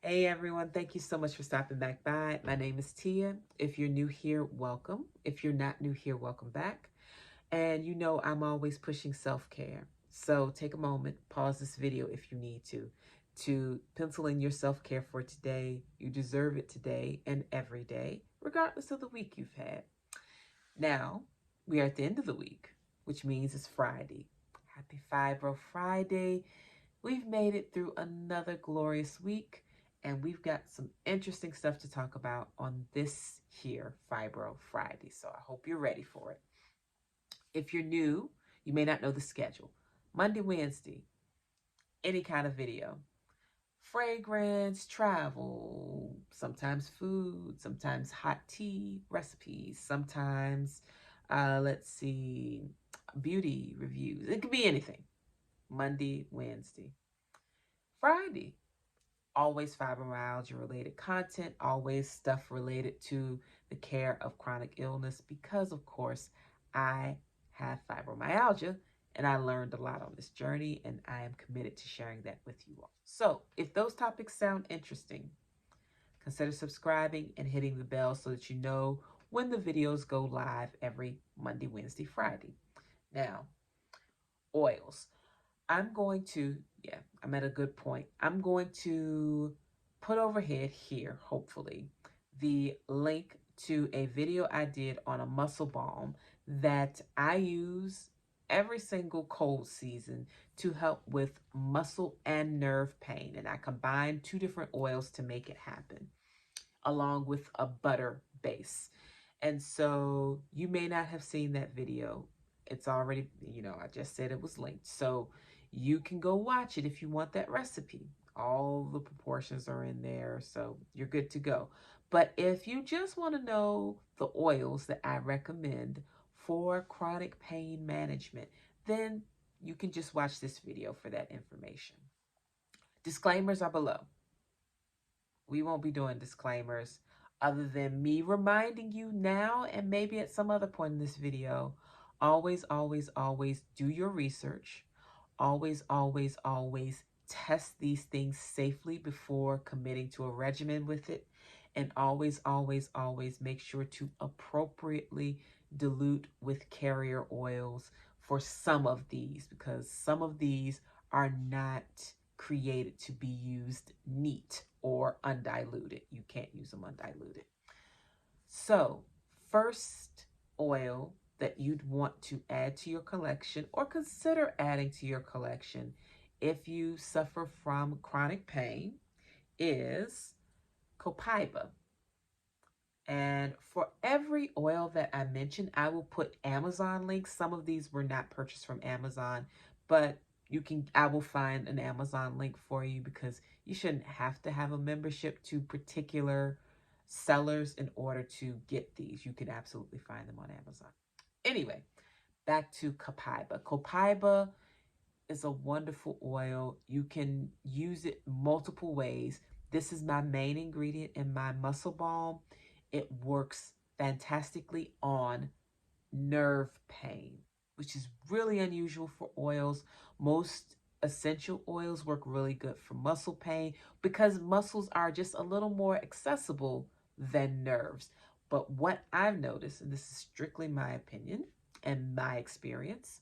Hey everyone, thank you so much for stopping back by. My name is Tia. If you're new here, welcome. If you're not new here, welcome back. And you know I'm always pushing self-care. So take a moment, pause this video if you need to pencil in your self-care for today. You deserve it today and every day, regardless of the week you've had. Now, we are at the end of the week, which means it's Friday. Happy Fibro Friday. We've made it through another glorious week, and we've got some interesting stuff to talk about on this here Fibro Friday. So I hope you're ready for it. If you're new, you may not know the schedule. Monday, Wednesday, any kind of video. Fragrance, travel, sometimes food, sometimes hot tea recipes, sometimes, let's see, beauty reviews. It could be anything. Monday, Wednesday. Friday, always fibromyalgia related content, always stuff related to the care of chronic illness because, of course, I have fibromyalgia and I learned a lot on this journey and I am committed to sharing that with you all. So if those topics sound interesting, consider subscribing and hitting the bell so that you know when the videos go live every Monday, Wednesday, Friday. Now, oils. I'm at a good point. I'm going to put overhead here, hopefully, the link to a video I did on a muscle balm that I use every single cold season to help with muscle and nerve pain. And I combine two different oils to make it happen, along with a butter base. And so you may not have seen that video. It's already, I just said it was linked. So you can go watch it if you want that recipe. All the proportions are in there, so you're good to go. But if you just want to know the oils that I recommend for chronic pain management, then you can just watch this video for that information. Disclaimers are below. We won't be doing disclaimers other than me reminding you now and maybe at some other point in this video, always, always, always do your research. Always, always, always test these things safely before committing to a regimen with it. And always, always, always make sure to appropriately dilute with carrier oils for some of these, because some of these are not created to be used neat or undiluted. You can't use them undiluted. So, first oil that you'd want to add to your collection or consider adding to your collection if you suffer from chronic pain is copaiba. And for every oil that I mentioned, I will put Amazon links. Some of these were not purchased from Amazon, but I will find an Amazon link for you because you shouldn't have to have a membership to particular sellers in order to get these. You can absolutely find them on Amazon. Anyway, back to copaiba. Copaiba is a wonderful oil. You can use it multiple ways. This is my main ingredient in my muscle balm. It works fantastically on nerve pain, which is really unusual for oils. Most essential oils work really good for muscle pain because muscles are just a little more accessible than nerves. But what I've noticed, and this is strictly my opinion and my experience,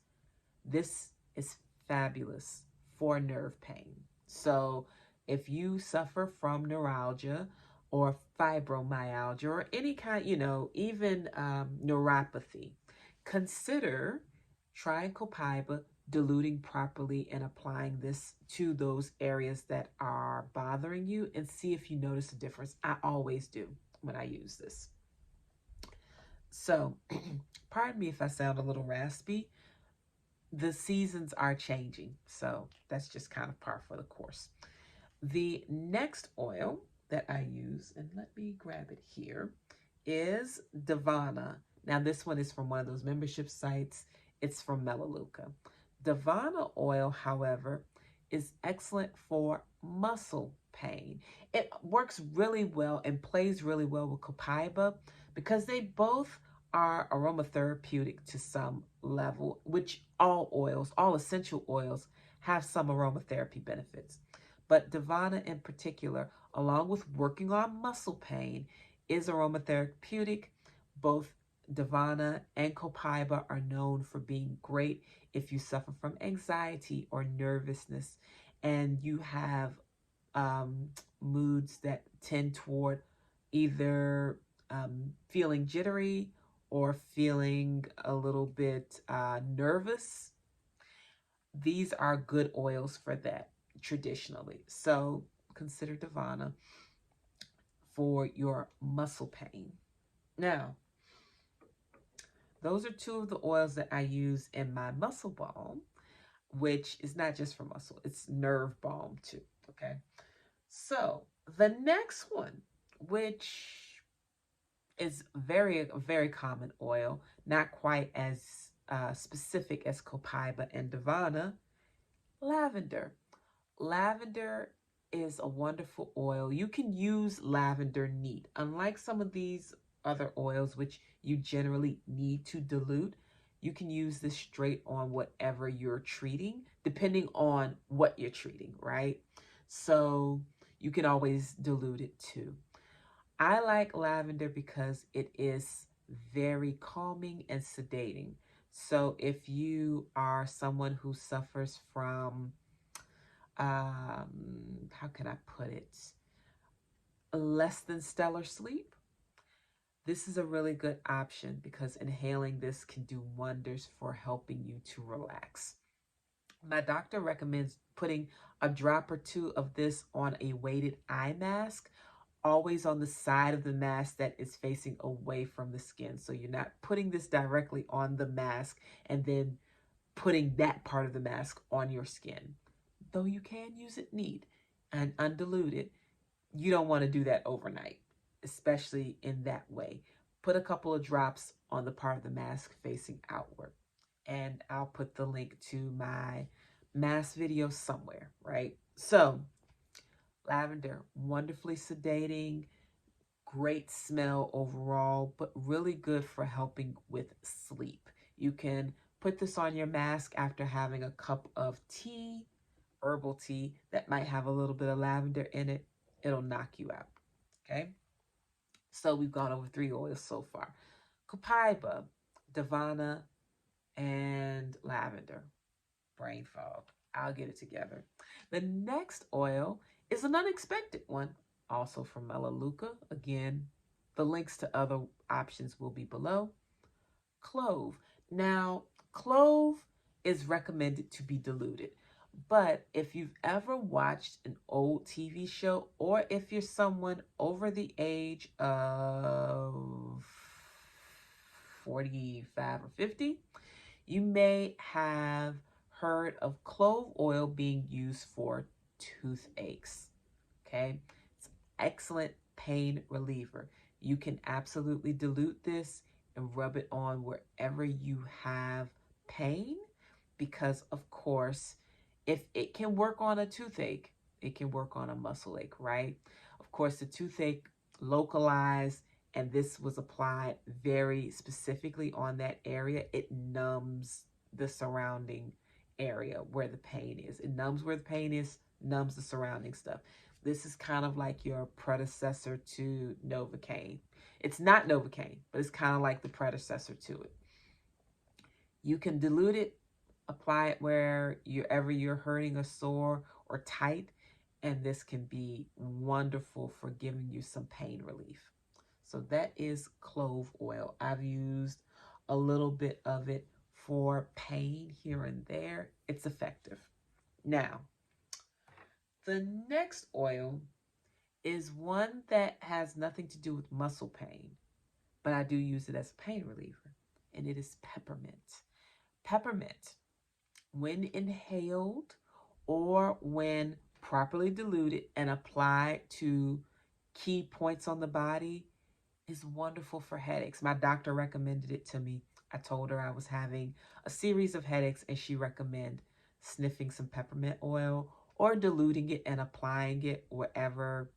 this is fabulous for nerve pain. So if you suffer from neuralgia or fibromyalgia or any kind, even neuropathy, consider trying copaiba, diluting properly and applying this to those areas that are bothering you and see if you notice a difference. I always do when I use this. So, pardon me if I sound a little raspy. The seasons are changing, so that's just kind of par for the course. The next oil that I use, and let me grab it here, is Divana. Now, this one is from one of those membership sites. It's from Melaleuca. Divana oil, however, is excellent for muscle pain. It works really well and plays really well with copaiba because they both are aromatherapeutic to some level, which all oils, all essential oils, have some aromatherapy benefits. But Divana in particular, along with working on muscle pain, is aromatherapeutic. Both Divana and copaiba are known for being great if you suffer from anxiety or nervousness and you have um, moods that tend toward either feeling jittery or feeling a little bit nervous. These are good oils for that traditionally. So consider Divana for your muscle pain. Now, those are two of the oils that I use in my muscle balm, which is not just for muscle, it's nerve balm too. Okay. So the next one, which is very common oil, not quite as specific as copaiba and Divana, lavender. Lavender is a wonderful oil. You can use lavender neat. Unlike some of these other oils, which you generally need to dilute, you can use this straight on whatever you're treating, depending on what you're treating, right? So you can always dilute it too. I like lavender because it is very calming and sedating. So if you are someone who suffers from how can I put it? Less than stellar sleep. This is a really good option because inhaling this can do wonders for helping you to relax. My doctor recommends putting a drop or two of this on a weighted eye mask, always on the side of the mask that is facing away from the skin. So you're not putting this directly on the mask and then putting that part of the mask on your skin. Though you can use it neat and undiluted, you don't want to do that overnight, especially in that way. Put a couple of drops on the part of the mask facing outward. And I'll put the link to my mask video somewhere, right? So, lavender, wonderfully sedating, great smell overall, but really good for helping with sleep. You can put this on your mask after having a cup of tea, herbal tea that might have a little bit of lavender in it. It'll knock you out. Okay. So we've gone over 3 oils so far: copaiba, Divana, and lavender. Brain fog. I'll get it together. The next oil is an unexpected one, also from Melaleuca. Again, the links to other options will be below. Clove. Now, clove is recommended to be diluted. But if you've ever watched an old TV show, or if you're someone over the age of 45 or 50, you may have heard of clove oil being used for toothaches. Okay, it's excellent pain reliever. You can absolutely dilute this and rub it on wherever you have pain, because of course, if it can work on a toothache, it can work on a muscle ache, right? Of course, the toothache localized, and this was applied very specifically on that area. It numbs the surrounding area where the pain is. It numbs where the pain is, numbs the surrounding stuff. This is kind of like your predecessor to Novocaine. It's not Novocaine, but it's kind of like the predecessor to it. You can dilute it, apply it wherever you're hurting or sore or tight, and this can be wonderful for giving you some pain relief. So that is clove oil. I've used a little bit of it for pain here and there. It's effective. Now, the next oil is one that has nothing to do with muscle pain, but I do use it as a pain reliever, and it is peppermint. Peppermint, when inhaled or when properly diluted and applied to key points on the body, is wonderful for headaches. My doctor recommended it to me. I told her I was having a series of headaches, and she recommended sniffing some peppermint oil or diluting it and applying it wherever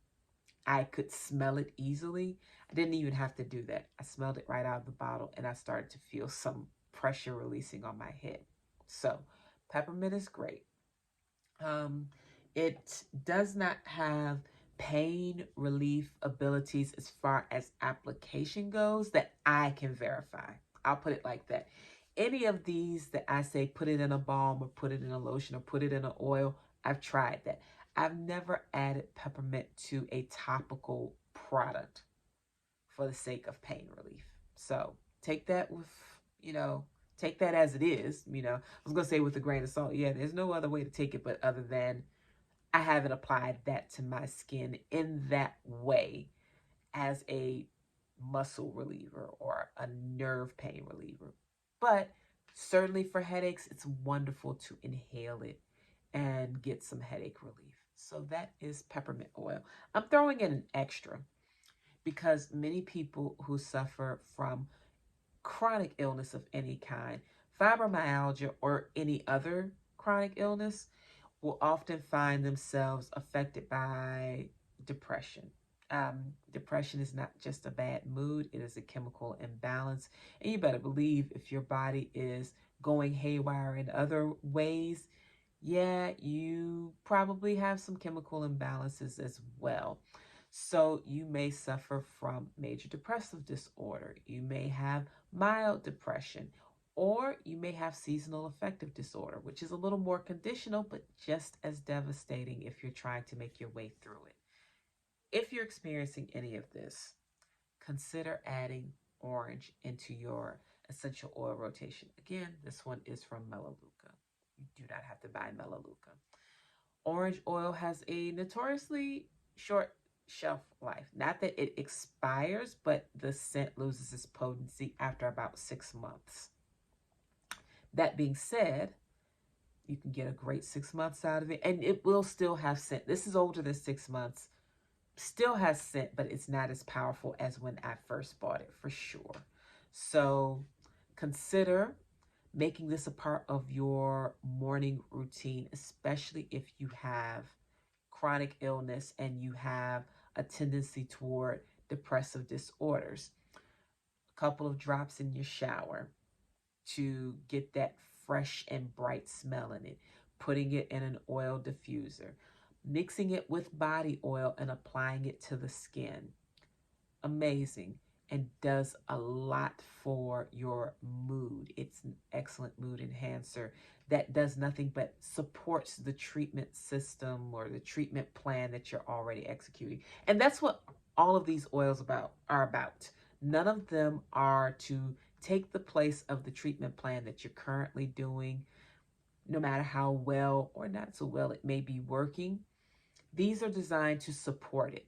I could smell it easily. I didn't even have to do that. I smelled it right out of the bottle, and I started to feel some pressure releasing on my head. So peppermint is great. It does not have pain relief abilities as far as application goes that I can verify. I'll put it like that. Any of these that I say put it in a balm or put it in a lotion or put it in an oil, I've tried that. I've never added peppermint to a topical product for the sake of pain relief. So take that with, take that as it is. I was going to say with a grain of salt. Yeah, there's no other way to take it but other than I haven't applied that to my skin in that way as a muscle reliever or a nerve pain reliever. But certainly for headaches, it's wonderful to inhale it and get some headache relief. So that is peppermint oil. I'm throwing in an extra because many people who suffer from chronic illness of any kind, fibromyalgia or any other chronic illness, will often find themselves affected by depression. Depression is not just a bad mood, it is a chemical imbalance. And you better believe if your body is going haywire in other ways, yeah, you probably have some chemical imbalances as well. So you may suffer from major depressive disorder. You may have mild depression, or you may have seasonal affective disorder, which is a little more conditional, but just as devastating if you're trying to make your way through it. If you're experiencing any of this, consider adding orange into your essential oil rotation. Again, this one is from Melaleuca. You do not have to buy Melaleuca. Orange oil has a notoriously short shelf life. Not that it expires, but the scent loses its potency after about 6 months. That being said, you can get a great 6 months out of it, and it will still have scent. This is older than 6 months. Still has scent, but it's not as powerful as when I first bought it, for sure. So consider making this a part of your morning routine, especially if you have chronic illness and you have a tendency toward depressive disorders. A couple of drops in your shower to get that fresh and bright smell in it, putting it in an oil diffuser, mixing it with body oil and applying it to the skin. Amazing, and does a lot for your mood. It's an excellent mood enhancer that does nothing but supports the treatment system or the treatment plan that you're already executing. And that's what all of these oils are about. None of them are to take the place of the treatment plan that you're currently doing, no matter how well or not so well it may be working. These are designed to support it.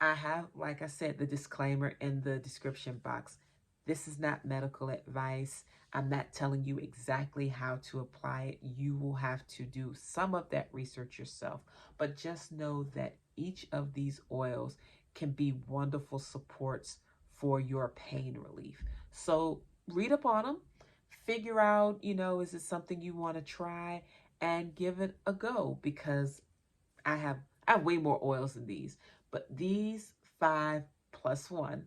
I have, like I said, the disclaimer in the description box. This is not medical advice. I'm not telling you exactly how to apply it. You will have to do some of that research yourself. But just know that each of these oils can be wonderful supports for your pain relief. So read up on them, figure out, is it something you want to try, and give it a go, because I have way more oils than these, but these 5+1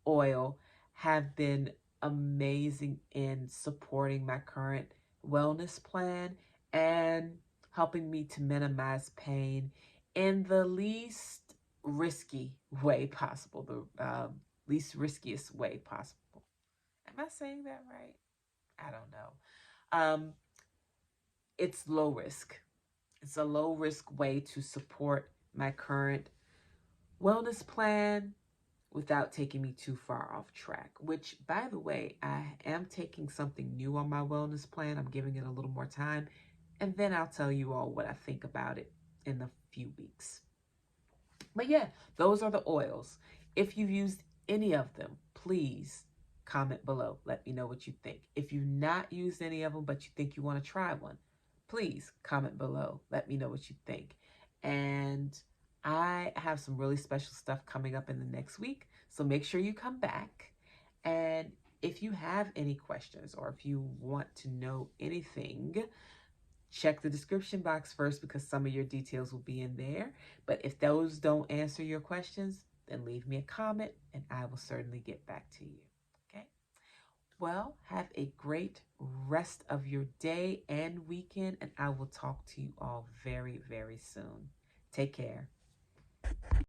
oil have been amazing in supporting my current wellness plan and helping me to minimize pain in the least risky way possible, the least riskiest way possible. Am I saying that right? I don't know. It's low risk. It's a low risk way to support my current wellness plan without taking me too far off track, which, by the way, I am taking something new on my wellness plan. I'm giving it a little more time, and then I'll tell you all what I think about it in a few weeks. But yeah, those are the oils. If you've used any of them, please comment below. Let me know what you think. If you've not used any of them, but you think you want to try one, please comment below. Let me know what you think. And I have some really special stuff coming up in the next week, so make sure you come back. And if you have any questions or if you want to know anything, check the description box first, because some of your details will be in there. But if those don't answer your questions, then leave me a comment and I will certainly get back to you. Okay? Well, have a great rest of your day and weekend, and I will talk to you all very, very soon. Take care.